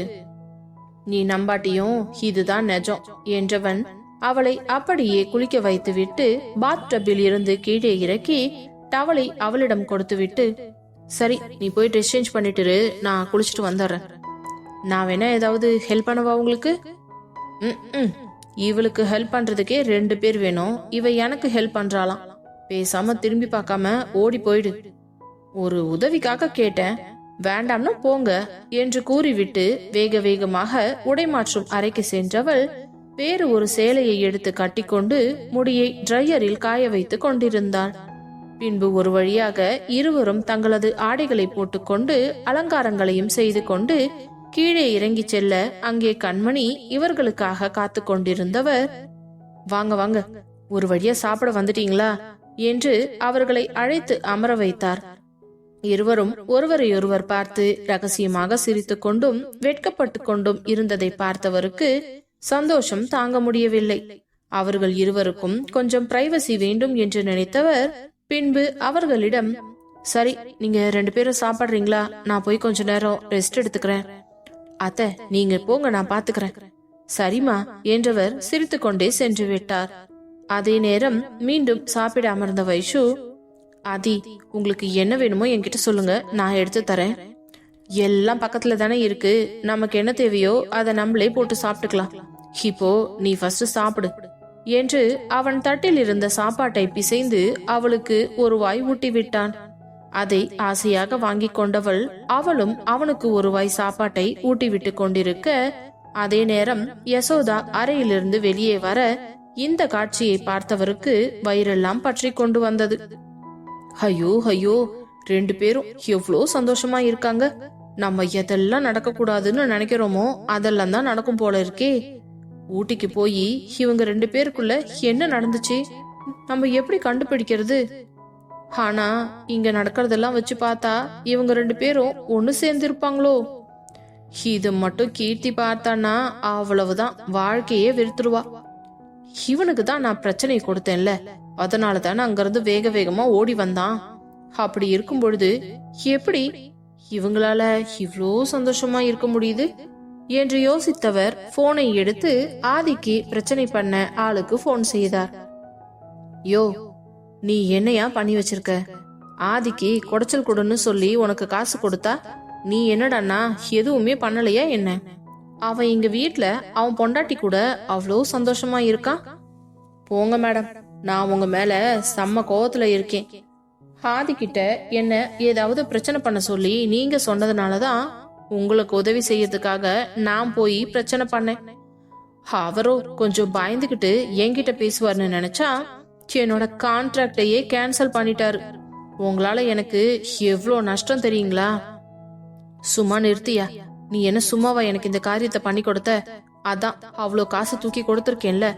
Speaker 1: நீ நம்பாட்டியும் இதுதான் நிஜம் என்றவன் அவளை அப்படியே குளிக்க வைத்து விட்டு பாத் டப்பில் இருந்து கீழே இறக்கி டவலை அவளிடம் கொடுத்து விட்டு, சரி நீ போய் ட்ரெஸ் சேஞ்ச் பண்ணிட்டு நான் குளிச்சுட்டு வந்துடுறேன். நான் வேணா ஏதாவது ஹெல்ப் பண்ணவா உங்களுக்கு? இவளுக்கு ஹெல்ப் பண்றதுக்கே 2 பேர் வேணும், இவ எனக்கு ஹெல்ப் பண்றாளாம். பேசாம திரும்பி பார்க்காம ஓடி போயிடு. ஒரு உதவிக்காக கேட்டேன், வேண்டாம்னா போங்க என்று கூறிவிட்டு வேக வேகமாக உடைமாற்றும் அறைக்கு சென்றவள் வேறு ஒரு சேலையை எடுத்து கட்டிக்கொண்டு முடியை ட்ரையரில் காய வைத்து கொண்டிருந்தாள். பின்பு ஒரு வழியாக இருவரும் தங்களது ஆடைகளை போட்டுக்கொண்டு அலங்காரங்களையும் செய்து கொண்டு கீழே இறங்கி செல்ல அங்கே கண்மணி இவர்களுக்காக காத்து கொண்டிருந்தவர், வாங்க வாங்க, ஒரு வழியா சாப்பிட வந்துட்டீங்களா என்று அவர்களை அழைத்து அமர வைத்தார். இருவரும் ஒருவரையொருவர் பார்த்து ரகசியமாக சிரித்துக் கொண்டும் வெட்கப்பட்டு கொண்டும் இருந்ததை பார்த்தவருக்கு சந்தோஷம் தாங்க முடியவில்லை. அவர்கள் இருவருக்கும் கொஞ்சம் பிரைவசி வேண்டும் என்று நினைத்தவர் பின்பு அவர்களிடம், சரி நீங்க 2 பேரும் சாப்பிடுறீங்களா, நான் போய் கொஞ்ச நேரம் ரெஸ்ட் எடுத்துக்கிறேன். அத்தை நீங்க போங்க, நான் பாத்துக்கிறேன். சரிமா என்றவர் சிரித்து கொண்டே சென்று விட்டார். அதே நேரம் மீண்டும் சாப்பிட அமர்ந்த வைஷு, ஆதி உங்களுக்கு என்ன வேணுமோ என்கிட்ட சொல்லுங்க, நான் எடுத்து தரேன். எல்லாம் பக்கத்துல தானே இருக்கு, நமக்கு என்ன தேவையோ அதை நம்மளே போட்டு சாப்பிட்டுக்கலாம். இப்போ நீ ஃபர்ஸ்ட் சாப்பிடு என்று அவன் தட்டில் இருந்த சாப்பாட்டை பிசைந்து அவளுக்கு ஒரு வாய் ஊட்டி விட்டான். அதை ஆசையாக வாங்கி கொண்டவள் அவளும் அவனுக்கு ஒரு வாய் சாப்பாட்டை ஊட்டிவிட்டு கொண்டிருக்க, அதே நேரம் யசோதா அறையிலிருந்து வெளியே வர இந்த காட்சியை பார்த்தவருக்கு வயிறெல்லாம் பற்றி கொண்டு வந்தது. ஐயோ ஐயோ, 2 பேரும் எவ்வளோ சந்தோஷமா இருக்காங்க. நம்ம எதெல்லாம் நடக்க கூடாதுன்னு நினைக்கிறோமோ அதெல்லாம் தான் நடக்கும் போல இருக்கே. ஊட்டிக்கு போய் இவங்க 2 பேருக்குள்ள என்ன நடந்துச்சு நம்ம எப்படி கண்டுபிடிக்கிறது? ஆனா இங்க நடக்கிறதெல்லாம் வச்சு பார்த்தா இவங்க 2 பேரும் ஒண்ணு சேர்ந்து இருப்பாங்களோ? இது மட்டும் கீர்த்தி பார்த்தானா அவ்வளவுதான், வாழ்க்கையே வெறுத்துருவா. இவனுக்கு தான் நான் பிரச்சனை கொடுத்தேன்ல, அதனால தானே அங்கிருந்து வேக வேகமா ஓடி வந்தான். அப்படி இருக்கும் பொழுது எப்படி இவங்களால இவ்ளோ சந்தோஷமா இருக்க முடியுது என்று யோசித்தவர் போனை எடுத்து ஆதிக்கு பிரச்சனை பண்ண ஆளுக்கு போன் செய்தார். யோ, நீ என்னையா பண்ணி வச்சிருக்க? ஆதிக்கு குடைச்சல் கொடுன்னு சொல்லி உனக்கு காசு கொடுத்தா நீ என்னடான்னா எதுவுமே பண்ணலையா என்ன? அவன் இங்க வீட்ல அவன் பொண்டாட்டி கூட அவ்வளோ சந்தோஷமா இருக்கான். போங்க மேடம், நான் உங்க மேல செம்ம கோவத்துல இருக்கேன். ஆதி கிட்ட என்ன ஏதாவது பிரச்சனை பண்ண சொல்லி நீங்க சொன்னதுனாலதான் உங்களுக்கு உதவி செய்யறதுக்காக நான் போய் பிரச்சனை பண்ணேன். அவரோ கொஞ்சம் பயந்துகிட்டு என்கிட்ட பேசுவார்னு நினைச்சா என்னோட கான்ட்ராக்டையே கேன்சல் பண்ணிட்டாரு. உங்களால எனக்கு எவ்வளோ நஷ்டம் தெரியுங்களா? சும்மா நிறுத்தியா, நீ என்ன சும்மாவா எனக்கு இந்த காரியத்தை பண்ணி கொடுத்த? அதான் அவ்வளோ காசு தூக்கி கொடுத்துருக்கேன்ல,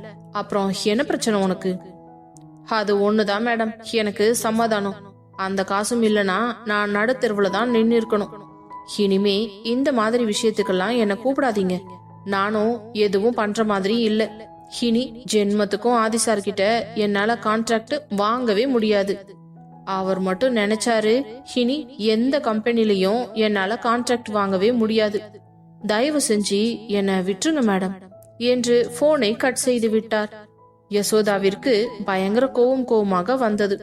Speaker 1: அப்புறம் என்ன பிரச்சனை உனக்கு? அது ஒண்ணுதான் மேடம் எனக்கு சமாதானம். அந்த காசும் இல்லனா நான் நடுத்தெருவுல தான் நின்று இருக்கணும். இனிமே இந்த மாதிரி விஷயத்துக்கெல்லாம் என்ன கூப்பிடாதீங்க. நானும் எதுவும் பண்ற மாதிரி இல்ல. இனி ஜென்மத்துக்கும் ஆதி சார் கிட்ட என்னால கான்ட்ராக்ட் வாங்கவே முடியாது. அவர் மட்டும் நினைச்சாரு இனி எந்த கம்பெனிலையும் என்னால கான்ட்ராக்ட் வாங்கவே முடியாது. தயவு செஞ்சு என்னை விட்டுருங்க மேடம் என்று போனை கட் செய்து விட்டார். யசோதாவிற்கு பயங்கர கோவமாக வந்தது.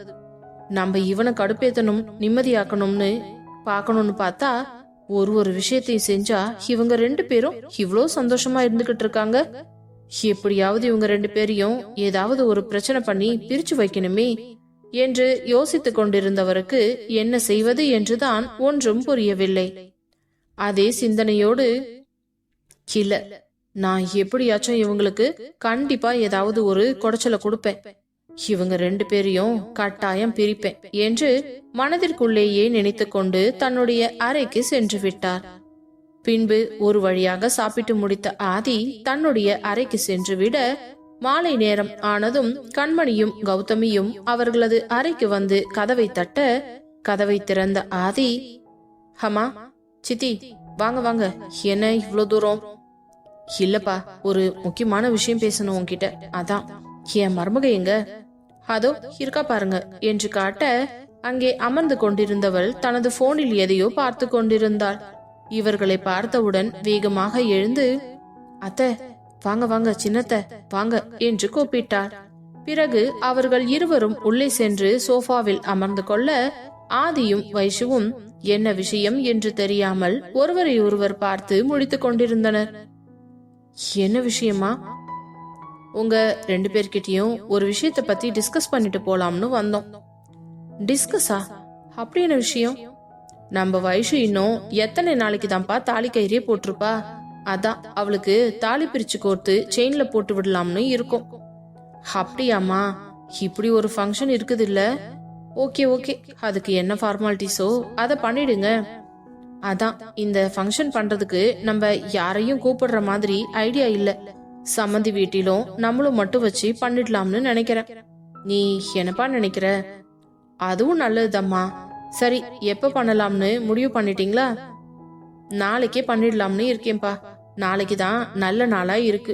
Speaker 1: நம்ம இவனை கடுப்பேத்தணும் நிம்மதியாக்கணும்னு பாக்கணும்னு பார்த்தா ஒரு விஷயத்தையும் செஞ்சா இவங்க 2 பேரும் இவ்வளோ சந்தோஷமா இருந்துகிட்டு இருக்காங்க. எப்படியாவது இவங்க 2 பேரையும் ஏதாவது ஒரு பிரச்சனை பண்ணி பிரிச்சு வைக்கணுமே என்று யோசித்துக் கொண்டிருந்தவருக்கு என்ன செய்வது என்றுதான் ஒன்றும் புரியவில்லை. அதே சிந்தனையோடு, இல்ல, நான் எப்படியாச்சும் இவங்களுக்கு கண்டிப்பா ஏதாவது ஒரு குடைச்சலை கொடுப்பேன், இவங்க 2 பேரையும் கட்டாயம் பிரிப்பேன் என்று மனதிற்குள்ளேயே நினைத்து கொண்டு தன்னுடைய அறைக்கு சென்று விட்டார். பின்பு ஒரு வழியாக சாப்பிட்டு முடித்த ஆதி தன்னுடைய அறைக்கு சென்று விட, மாலை நேரம் ஆனதும் கண்மணியும் கௌதமியும் அவர்களது அறைக்கு வந்து கதவை தட்ட, கதவை திறந்த ஆதி, ஹமா சித்தி வாங்க வாங்க, என்ன இவ்வளவு தூரம்? இல்லப்பா, ஒரு முக்கியமான விஷயம் பேசணும் உன்கிட்ட, அதான். என் மருமக எங்க? அதோ இருக்கா பாருங்க என்று காட்ட, அங்கே அமர்ந்து கொண்டிருந்தவள் தனது போனில் எதையோ பார்த்து கொண்டிருந்தாள். இவர்களை பார்த்தவுடன் வேகமாக எழுந்து, அத்தை வாங்க வாங்க, சின்னத்தை வாங்க என்று கூப்பிட்டார். பிறகு அவர்கள் இருவரும் உள்ளே சென்று சோஃபாவில் அமர்ந்து கொள்ள, ஆதியும் வைஷுவும் என்ன விஷயம் என்று தெரியாமல் ஒருவரை ஒருவர் பார்த்து முடித்துக் கொண்டிருந்தனர். என்ன விஷயமா? உங்க 2 பேர்கிட்டயும் ஒரு விஷயத்த பத்தி டிஸ்கஸ் பண்ணிட்டு போலாம்னு வந்தோம். டிஸ்கஸா? அப்படி என்ன விஷயம்? நம்ம வைஷு இன்னும் எத்தனை நாளைக்கு தான்ப்பா தாலி கயிறே போட்டிருப்பா? அதான் அவளுக்கு தாலி பிரிச்சு கோர்த்து செயின்ல போட்டு விடலாம்னு இருக்கும். அப்படியாமா? இப்படி ஒரு ஃபங்க்ஷன் இருக்குது இல்ல? ஓகே ஓகே, அதுக்கு என்ன ஃபார்மாலிட்டிஸோ அதை பண்ணிடுங்க. அதான் இந்த ஃபங்க்ஷன் பண்றதுக்கு நம்ம யாரையும் கூப்பிடுற மாதிரி ஐடியா இல்ல. சம்மந்தி வீட்டிலும் நம்மளும் மட்டும் வச்சு பண்ணிடலாம்னு நினைக்கிறேன். நீ என்னப்பா நினைக்கிற? அதுவும் நல்லதுதம்மா. சரி, எப்ப பண்ணலாம்னு முடிவு பண்ணிட்டீங்களா? நாளைக்கே பண்ணிடலாம்னு இருக்கேன்பா. நாளைக்கு தான் நல்ல நாளா இருக்கு.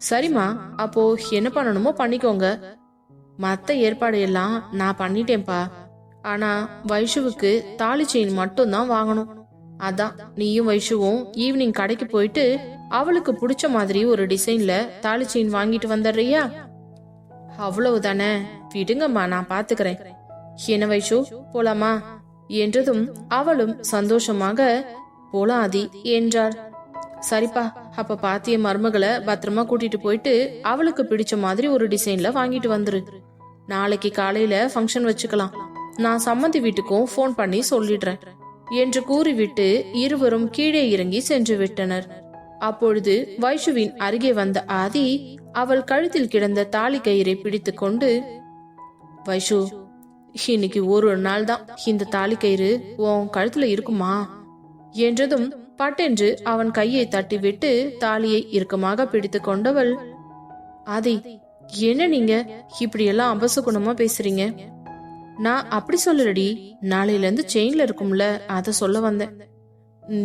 Speaker 1: சரிம்மா, அப்போ என்ன பண்ணணுமோ பண்ணிக்கோங்க. மத்த ஏற்பாடு எல்லாம் நான் பண்ணிட்டேன்பா. ஆனா வைஷுவுக்கு தாலி செயின் மட்டும் தான் வாங்கணும். அதான் நீயும் வைஷுவும் ஈவினிங் கடைக்கு போயிட்டு அவளுக்கு பிடிச்ச மாதிரி ஒரு டிசைன்ல தாலி செயின் வாங்கிட்டு வந்துடுறியா? அவ்வளவுதானே, விடுங்கம்மா, நான் பாத்துக்கிறேன். என்ன வைஷு, போலாமா என்றதும் அவளும் சந்தோஷமாக போலாம் ஆதி என்றாள். சரிப்பா, அப்ப பாத்திய மருமகளை பத்திரமா கூட்டிட்டு போயிட்டு அவளுக்கு பிடிச்ச மாதிரி ஒரு டிசைன்ல வாங்கிட்டு வந்துரு. நாளைக்கு காலையில ஃபங்க்ஷன் வச்சுக்கலாம். நான் சம்மந்தி வீட்டுக்கும் போன் பண்ணி சொல்லிடுறேன் என்று கூறிவிட்டு இருவரும் கீழே இறங்கி சென்று விட்டனர். அப்பொழுது வைஷுவின் அருகே வந்த ஆதி அவள் கழுத்தில் கிடந்த தாலி கயிறை பிடித்து கொண்டு, வைஷு, இன்னைக்கு ஒரு நாள் தான் இந்த தாலி கயிறு உன் கழுத்துல இருக்குமா என்றதும் பட்டென்று அவன் கையை தட்டிவிட்டு தாலியை இறுக்கமாக பிடித்து கொண்டவள், ஆதி, என்ன நீங்க இப்படி எல்லாம் அபசகுணமா பேசுறீங்க? நான் அப்படி சொல்லலடி, நாளையில இருந்து செயின்ல இருக்கும்ல, அத சொல்ல வந்தேன்.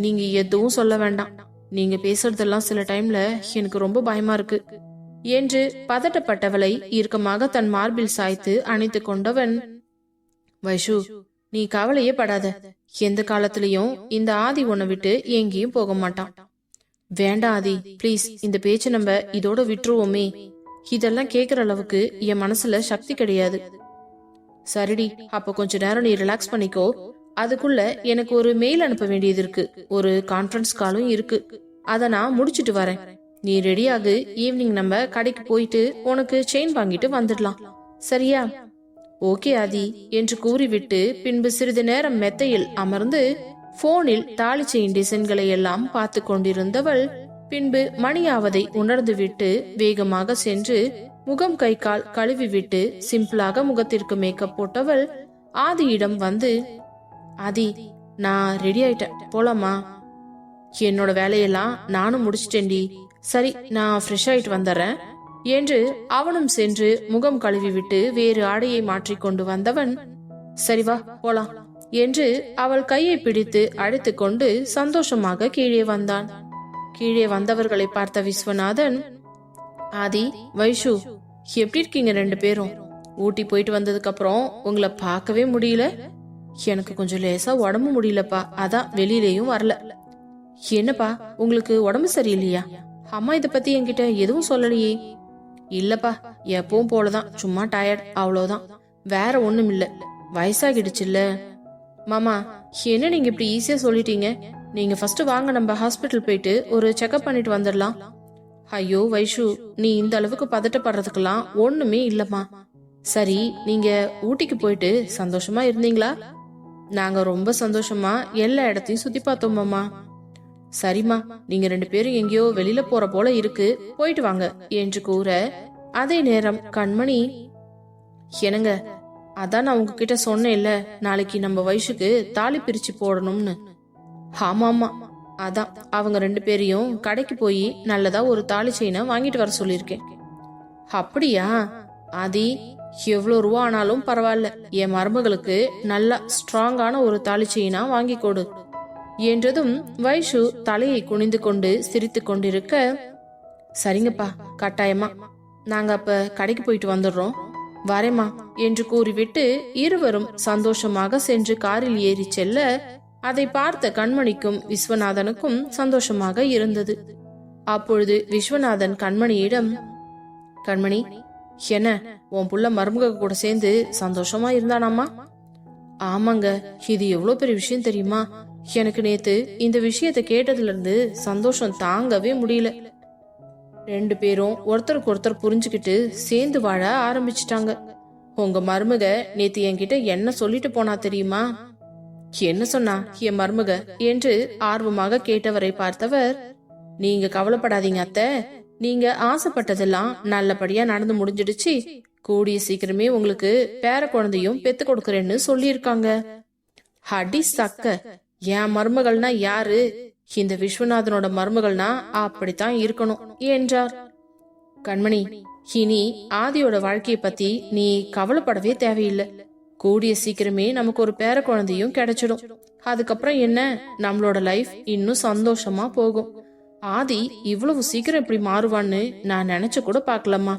Speaker 1: நீங்க எதுவும் சொல்ல வேண்டாம். நீங்க பேசுறதெல்லாம் சில டைம்ல எனக்கு ரொம்ப பயமா இருக்கு என்று பதட்டப்பட்டவளை இறுக்கமாக தன் மார்பில் சாய்த்து அணைத்து கொண்டவன், வைஷு, நீ கவலையே படாத. எந்த காலத்திலயும் இந்த ஆதி உன்னை விட்டு எங்கேயும் போக மாட்டான். வேண்டாம் ஆதி, பிளீஸ், இந்த பேச்சு நம்ம இதோட விட்டுருவோமே. இதெல்லாம் கேக்குற அளவுக்கு என் மனசுல சக்தி கிடையாது. சரிடி, அப்ப கொஞ்ச நேரம் நீ ரிலாக்ஸ் பண்ணிக்கோ. அதுக்குள்ள எனக்கு ஒரு மெயில் அனுப்ப வேண்டியது இருக்கு, ஒரு கான்ஃபரன்ஸ் காலும் இருக்கு. அத நான் முடிச்சிட்டு வரேன். நீ ரெடியாகு. ஈவினிங் நம்ம கடைக்கு போயிட்டு உனக்கு செயின் வாங்கிட்டு வந்துடலாம், சரியா? ஓகே ஆதி என்று கூறிவிட்டு பின்பு சிறிது நேரம் மெத்தையில் அமர்ந்து போனில் தாலி செயின் டிசைன்களை எல்லாம் பார்த்து கொண்டிருந்தவள் பின்பு மணியாவதை உணர்ந்து விட்டு வேகமாக சென்று முகம் கை கால் கழுவி விட்டு சிம்பிளாக முகத்திற்கு மேக்கப் போட்டவள் ஆதியிடம் வந்து, ஆதி, நான் ரெடி ஆயிட்டேன், போலாமா? என்னோட வேலையெல்லாம் நானும் முடிச்சிட்டேன்டி. சரி, நான் ஃப்ரெஷ் ஆயிட்டு வந்துடுறேன் என்று அவனும் சென்று முகம் கழுவி விட்டு வேறு ஆடையை மாற்றிக்கொண்டு வந்தவன், சரி வா போலாம் என்று அவள் கையை பிடித்து அழைத்து கொண்டு சந்தோஷமாக கீழே வந்தான். கீழே வந்தவர்களை பார்த்த விஸ்வநாதன், ஆதி, வைஷு, எப்படி இருக்கீங்க ரெண்டு பேரும்? ஊட்டி போயிட்டு வந்ததுக்கு அப்புறம் உங்களை பார்க்கவே முடியல. எனக்கு கொஞ்சம் லேசா உடம்பு முடியலப்பா, அதான் வெளியிலயும் வரல. என்னப்பா, உங்களுக்கு உடம்பு சரியில்லையா? அம்மா இத பத்தி என்கிட்ட எதுவும் சொல்லலையே. இல்லப்பா, எப்பவும் போலதான், சும்மா டயர்ட், அவ்வளவுதான், வேற ஒண்ணும் இல்ல. வயசாகிடுச்சுல்ல. மாமா, என்ன நீங்க இப்படி ஈஸியா சொல்லிட்டீங்க? நீங்க ஃபர்ஸ்ட் வாங்க, நம்ம ஹாஸ்பிட்டல் போயிட்டு ஒரு செக்அப் பண்ணிட்டு வந்துடலாம். ஐயோ வைஷு, நீ இந்த அளவுக்கு பதட்டப்படுறதுக்கெல்லாம் ஒண்ணுமே இல்லம்மா. சரி, நீங்க ஊட்டிக்கு போயிட்டு சந்தோஷமா இருந்தீங்களா? நாங்க ரொம்ப சந்தோஷமா எல்லா இடத்தையும் சுத்தி பார்த்தோம் மாமா. சரிம்மா, நீங்க ரெண்டு பேரும் எங்கேயோ வெளியில போற போல இருக்கு, போயிட்டு வாங்க என்று கூற, அதே நேரம் கண்மணி, என்னங்க, அதான் நான் உங்ககிட்ட சொன்னேன்ல, நாளைக்கு நம்ம வைஷுக்கு தாலி பிரிச்சு போடணும்னு. ஆமாமா, அதான் அவங்க ரெண்டு பேரையும் கடைக்கு போய் நல்லதா ஒரு தாலி செயினை வாங்கிட்டு வர சொல்லியிருக்கேன். அப்படியா? ஆதி, எவ்வளவு ரூபா ஆனாலும் பரவாயில்ல, என் மருமகளுக்கு நல்ல ஸ்ட்ராங்கான ஒரு தாலி செயினா வாங்கி கொடு என்றதும் வைஷு தலையை குனிந்து கொண்டு சிரித்து கொண்டிருக்க, சரிங்கப்பா, கட்டாயமா, நாங்க அப்ப கடைக்கு போயிட்டு வந்துடுறோம், வரேம்மா என்று கூறிவிட்டு இருவரும் சந்தோஷமாக சென்று காரில் ஏறி செல்ல, அதை பார்த்த கண்மணிக்கும் விஸ்வநாதனுக்கும் சந்தோஷமாக இருந்தது. அப்பொழுது விஸ்வநாதன் கண்மணியிடம், கண்மணி, என்ன உன் புள்ள மருமக கூட சேர்ந்து சந்தோஷமா இருந்தானாமா? ஆமாங்க, இது எவ்வளவு பெரிய விஷயம் தெரியுமா? எனக்கு நேத்து இந்த விஷயத்தை கேட்டதுல இருந்து சந்தோஷம் தாங்கவே முடியல. ரெண்டு பேரும் ஒருத்தருக்கு ஒருத்தர் புரிஞ்சுக்கிட்டு சேர்ந்து வாழ ஆரம்பிச்சிட்டாங்க. உங்க மருமக நேத்து என்கிட்ட என்ன சொல்லிட்டு போனா தெரியுமா? என்ன சொன்னா என் மருமக என்று ஆர்வமாக கேட்டவரை பார்த்தவர், நீங்க கவலைப்படாதீங்க அத்தை, நீங்க ஆசைப்பட்டதெல்லாம் நல்லபடியா நடந்து முடிஞ்சிடுச்சு, கூடிய சீக்கிரமே உங்களுக்கு பேர குழந்தையும் பெத்து கொடுக்கறேன்னு சொல்லியிருக்காங்க. அடி சக்க, என் மருமகள்னா யாரு? இந்த விஸ்வநாதனோட மருமகள்னா அப்படித்தான் இருக்கணும் என்றார். கண்மணி, இனி ஆதியோட வாழ்க்கையை பத்தி நீ கவலைப்படவே தேவையில்லை. கூடிய சீக்கிரமே நமக்கு ஒரு பேர குழந்தையும் கிடைச்சிடும். அதுக்கப்புறம் என்ன, நம்மளோட லைஃப் இன்னும் சந்தோஷமா போகும். ஆதி இவ்வளவு சீக்கிரம் இப்படி மாறுவான்னு நான் நினைச்சு கூட பாக்கலம்மா.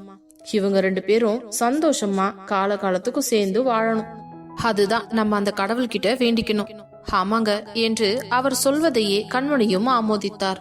Speaker 1: இவங்க ரெண்டு பேரும் சந்தோஷமா காலகாலத்துக்கும் சேர்ந்து வாழணும். அதுதான் நம்ம அந்த கடவுள்கிட்ட வேண்டிக்கணும். ஆமாங்க என்று அவர் சொல்வதையே கண்மணியும் ஆமோதித்தார்.